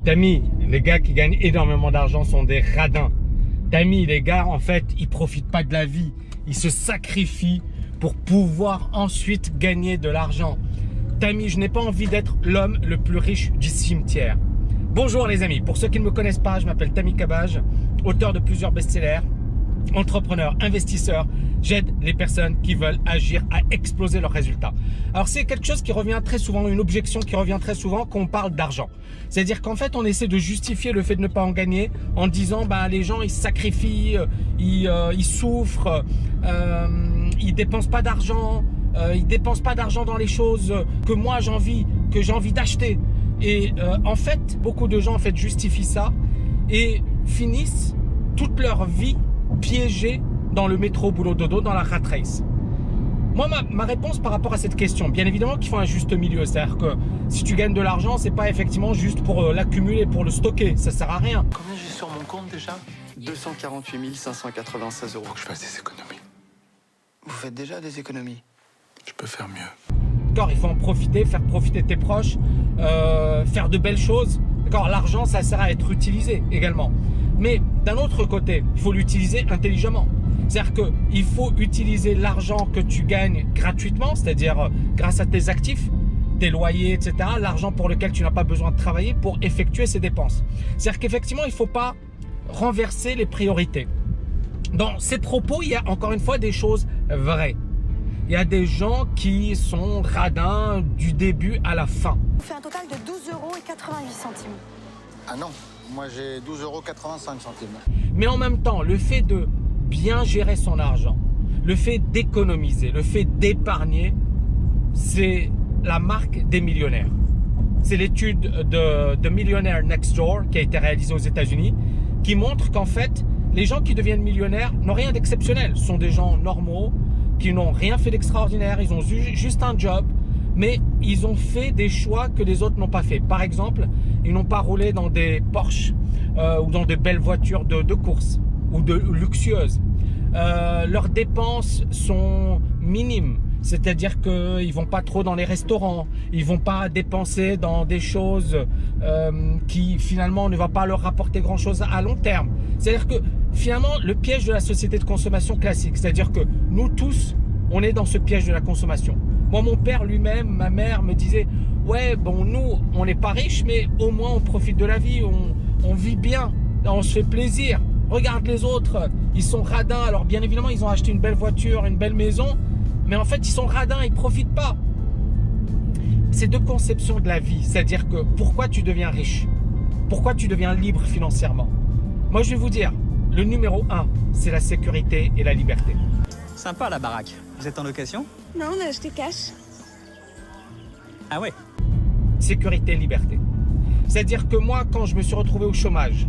T'as mis, les gars qui gagnent énormément d'argent sont des radins. T'as mis, les gars, en fait, ils profitent pas de la vie. Ils se sacrifient pour pouvoir ensuite gagner de l'argent. T'as mis, je n'ai pas envie d'être l'homme le plus riche du cimetière. Bonjour les amis, pour ceux qui ne me connaissent pas, je m'appelle Tammy Cabage, auteur de plusieurs best-sellers, entrepreneur, investisseur. J'aide les personnes qui veulent agir à exploser leurs résultats. Alors c'est quelque chose qui revient très souvent, une objection qui revient très souvent quand on parle d'argent. C'est-à-dire qu'en fait on essaie de justifier le fait de ne pas en gagner en disant bah, les gens ils se sacrifient, ils souffrent, ils dépensent pas d'argent, ils dépensent pas d'argent dans les choses que moi j'ai envie d'acheter. Et en fait beaucoup de gens en fait justifient ça et finissent toute leur vie piégés dans le métro boulot dodo, dans la rat race. Moi, ma réponse par rapport à cette question, bien évidemment qu'il faut un juste milieu. C'est-à-dire que si tu gagnes de l'argent, c'est pas effectivement juste pour l'accumuler, pour le stocker. Ça sert à rien. Combien j'ai sur mon compte déjà? 248 596 euros. Que je fasse des économies. Vous faites déjà des économies? Je peux faire mieux. D'accord, il faut en profiter, faire profiter tes proches, faire de belles choses. D'accord, l'argent, ça sert à être utilisé également. Mais d'un autre côté, il faut l'utiliser intelligemment. C'est-à-dire qu'il faut utiliser l'argent que tu gagnes gratuitement, c'est-à-dire grâce à tes actifs, tes loyers, etc., l'argent pour lequel tu n'as pas besoin de travailler pour effectuer ces dépenses. C'est-à-dire qu'effectivement, il ne faut pas renverser les priorités. Dans ces propos, il y a encore une fois des choses vraies. Il y a des gens qui sont radins du début à la fin. On fait un total de 12,88 €. Ah non, moi j'ai 12,85 €. Mais en même temps, le fait de bien gérer son argent, le fait d'économiser, le fait d'épargner, c'est la marque des millionnaires. C'est l'étude de Millionaire Next Door qui a été réalisée aux États-Unis qui montre qu'en fait, les gens qui deviennent millionnaires n'ont rien d'exceptionnel. Ce sont des gens normaux qui n'ont rien fait d'extraordinaire, ils ont juste un job, mais ils ont fait des choix que les autres n'ont pas fait. Par exemple, ils n'ont pas roulé dans des Porsche ou dans de belles voitures de course ou de luxueuses. Leurs dépenses sont minimes, c'est-à-dire qu'ils ne vont pas trop dans les restaurants, ils ne vont pas dépenser dans des choses qui finalement ne vont pas leur rapporter grand-chose à long terme. C'est-à-dire que finalement, le piège de la société de consommation classique, c'est-à-dire que nous tous, on est dans ce piège de la consommation. Moi, mon père lui-même, ma mère me disait « Ouais, bon, nous, on n'est pas riches, mais au moins on profite de la vie, on vit bien, on se fait plaisir. Regarde les autres, ils sont radins. Alors bien évidemment, ils ont acheté une belle voiture, une belle maison, mais en fait, ils sont radins, ils ne profitent pas. » C'est deux conceptions de la vie, c'est-à-dire que pourquoi tu deviens riche? Pourquoi tu deviens libre financièrement? Moi, je vais vous dire, le numéro 1, c'est la sécurité et la liberté. Sympa la baraque. Vous êtes en location? Non, on a acheté cash. Ah ouais. Sécurité et liberté. C'est-à-dire que moi, quand je me suis retrouvé au chômage,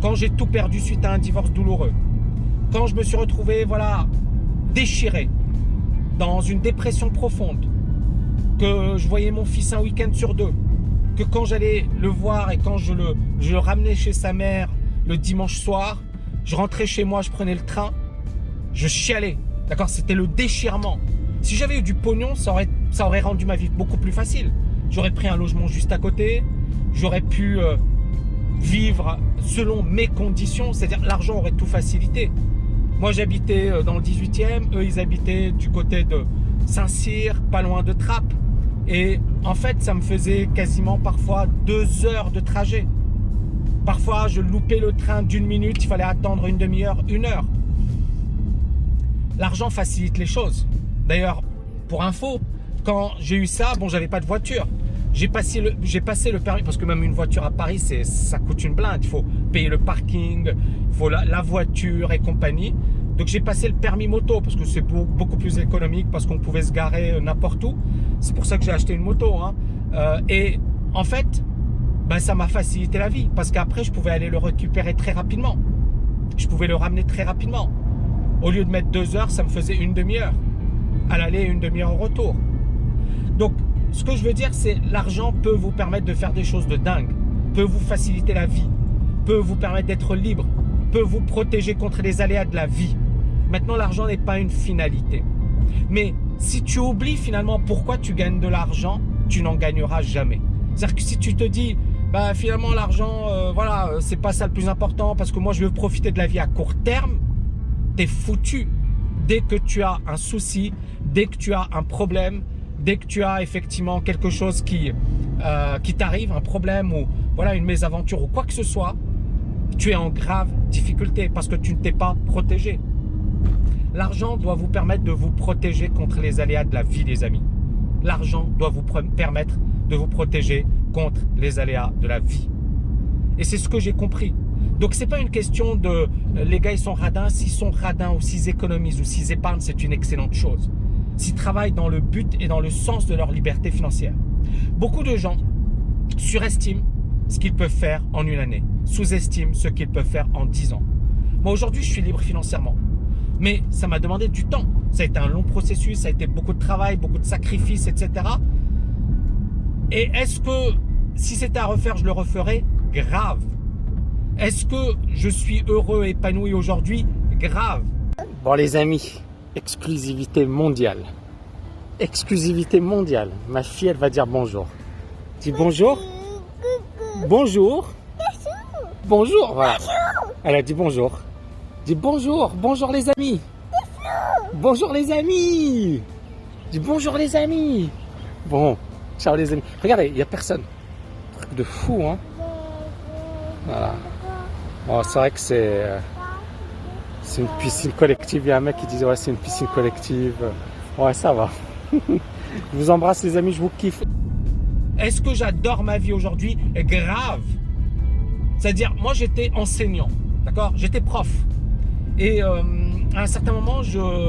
quand j'ai tout perdu suite à un divorce douloureux, quand je me suis retrouvé, voilà, déchiré, dans une dépression profonde, que je voyais mon fils un week-end sur deux, que quand j'allais le voir et quand je le ramenais chez sa mère le dimanche soir, je rentrais chez moi, je prenais le train, je chialais. D'accord, c'était le déchirement. Si j'avais eu du pognon, ça aurait rendu ma vie beaucoup plus facile. J'aurais pris un logement juste à côté, j'aurais pu vivre selon mes conditions, c'est-à-dire l'argent aurait tout facilité. Moi, j'habitais dans le 18e, eux, ils habitaient du côté de Saint-Cyr, pas loin de Trappes. Et en fait, ça me faisait quasiment parfois 2 heures de trajet. Parfois, je loupais le train d'1 minute, il fallait attendre une demi-heure, 1 heure. L'argent facilite les choses. D'ailleurs, pour info, quand j'ai eu ça, bon, j'avais pas de voiture. J'ai passé le permis, parce que même une voiture à Paris, ça coûte une blinde. Il faut payer le parking, il faut la voiture et compagnie. Donc j'ai passé le permis moto, parce que c'est beaucoup plus économique, parce qu'on pouvait se garer n'importe où. C'est pour ça que j'ai acheté une moto. Hein. Et en fait, ben, ça m'a facilité la vie, parce qu'après, je pouvais aller le récupérer très rapidement. Je pouvais le ramener très rapidement. Au lieu de mettre 2 heures, ça me faisait une demi-heure. À l'aller, une demi-heure au retour. Donc, ce que je veux dire, c'est l'argent peut vous permettre de faire des choses de dingue, peut vous faciliter la vie, peut vous permettre d'être libre, peut vous protéger contre les aléas de la vie. Maintenant, l'argent n'est pas une finalité. Mais si tu oublies finalement pourquoi tu gagnes de l'argent, tu n'en gagneras jamais. C'est-à-dire que si tu te dis, bah finalement l'argent, voilà, c'est pas ça le plus important parce que moi je veux profiter de la vie à court terme, t'es foutu. Dès que tu as un souci, dès que tu as un problème, dès que tu as effectivement quelque chose qui t'arrive, un problème ou voilà une mésaventure ou quoi que ce soit, tu es en grave difficulté parce que tu ne t'es pas protégé. L'argent doit vous permettre de vous protéger contre les aléas de la vie, les amis. L'argent doit vous permettre de vous protéger contre les aléas de la vie. Et c'est ce que j'ai compris. Donc, c'est pas une question de les gars, ils sont radins. S'ils sont radins ou s'ils économisent ou s'ils épargnent, c'est une excellente chose. S'ils travaillent dans le but et dans le sens de leur liberté financière. Beaucoup de gens surestiment ce qu'ils peuvent faire en une année, sous-estiment ce qu'ils peuvent faire en 10 ans. Moi, aujourd'hui, je suis libre financièrement. Mais ça m'a demandé du temps. Ça a été un long processus, ça a été beaucoup de travail, beaucoup de sacrifices, etc. Et est-ce que si c'était à refaire, je le referais? Grave. Est-ce que je suis heureux, épanoui aujourd'hui? Grave. Bon les amis, exclusivité mondiale. Exclusivité mondiale. Ma fille, elle va dire bonjour. Dis bonjour. Bonjour. Bonjour, voilà. Elle a dit bonjour. Dis bonjour. Bonjour les amis. Bonjour les amis. Dis bonjour les amis. Bon, ciao les amis. Regardez, il n'y a personne. Truc de fou, hein. Voilà. Bon, c'est vrai que c'est une piscine collective. Il y a un mec qui disait ouais, c'est une piscine collective. Ouais, ça va. Je vous embrasse les amis, je vous kiffe. Est-ce que j'adore ma vie aujourd'hui? Grave. C'est-à-dire, moi j'étais enseignant, d'accord? J'étais prof. Et à un certain moment,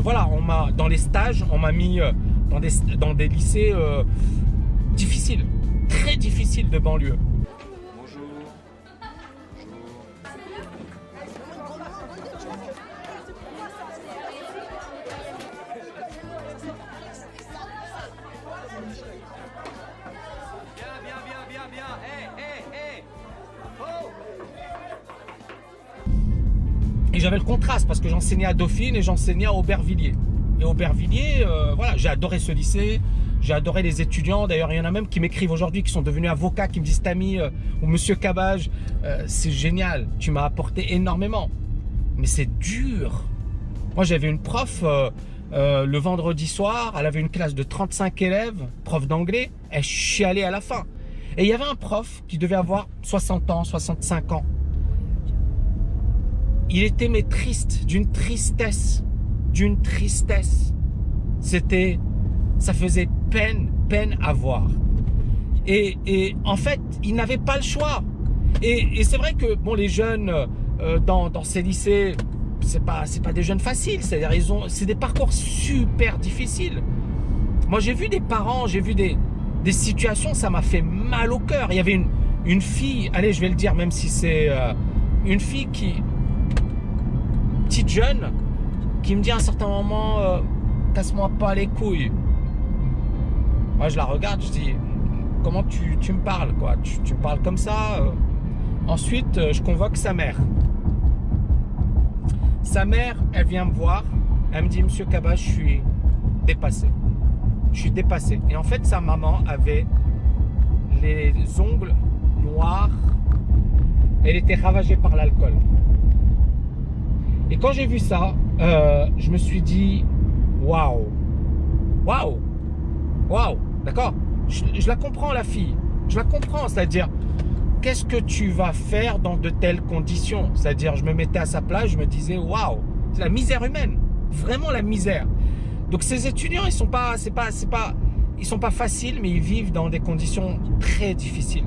voilà, dans les stages, on m'a mis dans des lycées difficiles, très difficiles de banlieue. Et j'avais le contraste parce que j'enseignais à Dauphine et j'enseignais à Aubervilliers. Et Aubervilliers, voilà, j'ai adoré ce lycée, j'ai adoré les étudiants. D'ailleurs, il y en a même qui m'écrivent aujourd'hui, qui sont devenus avocats, qui me disent Tami ou Monsieur Cabage, c'est génial, tu m'as apporté énormément. Mais c'est dur. Moi, j'avais une prof le vendredi soir, elle avait une classe de 35 élèves, prof d'anglais, elle chialait à la fin. Et il y avait un prof qui devait avoir 60 ans, 65 ans. Il était mais triste, d'une tristesse. Ça faisait peine à voir. Et en fait, il n'avait pas le choix. Et c'est vrai que bon, les jeunes dans ces lycées, c'est pas des jeunes faciles. C'est-à-dire, c'est des parcours super difficiles. Moi, j'ai vu des parents, j'ai vu des situations, ça m'a fait mal au cœur. Il y avait une fille, allez, je vais le dire, même si c'est une fille petite jeune, qui me dit à un certain moment casse-moi pas les couilles. Moi je la regarde, je dis comment tu me parles quoi, tu me parles comme ça. Ensuite je convoque sa mère. Sa mère, elle vient me voir, elle me dit Monsieur Kaba, je suis dépassé. Et en fait sa maman avait les ongles noirs, elle était ravagée par l'alcool. Et quand j'ai vu ça, je me suis dit, waouh, d'accord, je la comprends la fille, je la comprends, c'est-à-dire, qu'est-ce que tu vas faire dans de telles conditions? C'est-à-dire, je me mettais à sa place, je me disais, waouh, c'est la misère humaine, vraiment la misère. Donc ces étudiants, ils sont pas faciles, mais ils vivent dans des conditions très difficiles.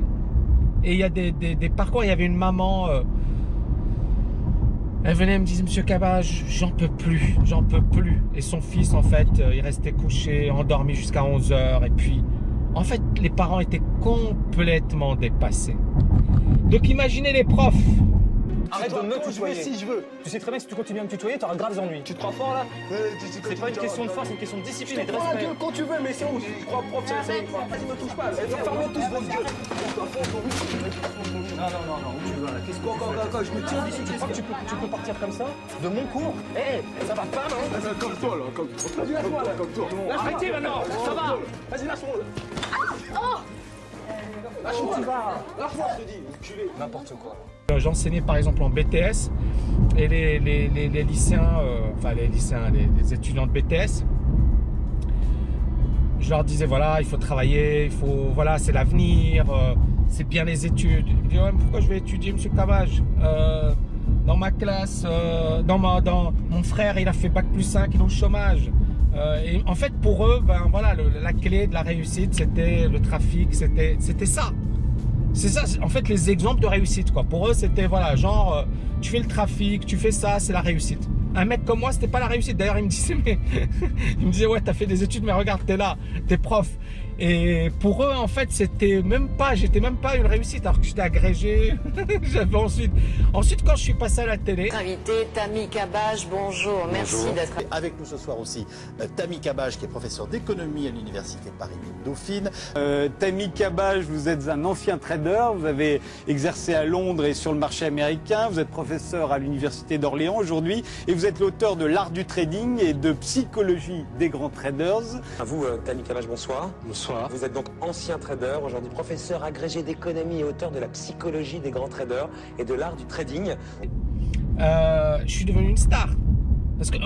Et il y a des parcours, il y avait une maman... elle venait me dire Monsieur Kaba, j'en peux plus. Et son fils, en fait, il restait couché, endormi jusqu'à 11h. Et puis, en fait, les parents étaient complètement dépassés. Donc, imaginez les profs. Arrête de me tutoyer si je veux. Tu sais très bien que si tu continues à me tutoyer, t'auras de graves ennuis. Tu te crois fort là? C'est pas une question de force, c'est une question de discipline et de respect. Quand tu veux, mais c'est où? Je crois prof, c'est pas. Vas-y, me touche pas. Ferme-le tous vos yeux. Non, où tu veux là? Qu'est-ce que je me tire d'ici? Tu crois que tu peux partir comme ça? De mon cours? Ça va pas, non? Comme toi là, comme toi. Vas-y, lâche-moi là. Comme toi. Arrêtez maintenant, ça va. Vas-y, lâche-moi. Lâche-moi, lâche-moi, je te dis, culé. N'importe quoi. J'enseignais par exemple en BTS et les lycéens, les étudiants de BTS, je leur disais voilà, il faut travailler, voilà, c'est l'avenir, c'est bien les études. Ils me disaient ouais, mais pourquoi je vais étudier, monsieur Cabage? Dans ma classe, mon frère, il a fait bac plus 5, il est au chômage. Et en fait, pour eux, ben voilà, la clé de la réussite, c'était le trafic, c'était ça. C'est ça, en fait, les exemples de réussite, quoi. Pour eux, c'était, voilà, genre, tu fais le trafic, tu fais ça, c'est la réussite. Un mec comme moi, c'était pas la réussite. D'ailleurs, il me disait, il me disait, ouais, t'as fait des études, mais regarde, t'es là, t'es prof. Et pour eux, en fait, j'étais même pas une réussite, alors que j'étais agrégé. J'avais ensuite, quand je suis passé à la télé. Invité Tammy Cabage, bonjour, merci d'être avec nous ce soir aussi Tammy Cabage, qui est professeur d'économie à l'université Paris-Dauphine. Tammy Cabage, vous êtes un ancien trader, vous avez exercé à Londres et sur le marché américain, vous êtes professeur à l'université d'Orléans aujourd'hui et vous êtes l'auteur de l'art du trading et de psychologie des grands traders. À vous, Tammy Cabage, bonsoir. Bonsoir. Vous êtes donc ancien trader, aujourd'hui professeur agrégé d'économie et auteur de la psychologie des grands traders et de l'art du trading. Je suis devenu une star. Parce qu'ils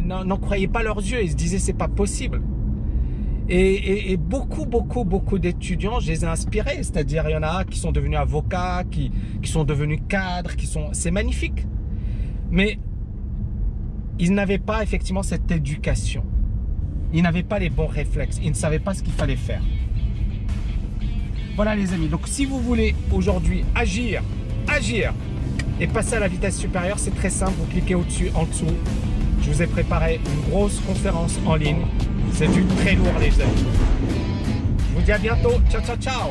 n'en croyaient pas leurs yeux, ils se disaient c'est pas possible. Et beaucoup d'étudiants, je les ai inspirés. C'est-à-dire, il y en a qui sont devenus avocats, qui sont devenus cadres, c'est magnifique. Mais ils n'avaient pas effectivement cette éducation. Ils n'avaient pas les bons réflexes. Ils ne savaient pas ce qu'il fallait faire. Voilà les amis. Donc si vous voulez aujourd'hui agir et passer à la vitesse supérieure, c'est très simple. Vous cliquez au-dessus, en dessous. Je vous ai préparé une grosse conférence en ligne. C'est du très lourd les amis. Je vous dis à bientôt. Ciao, ciao, ciao.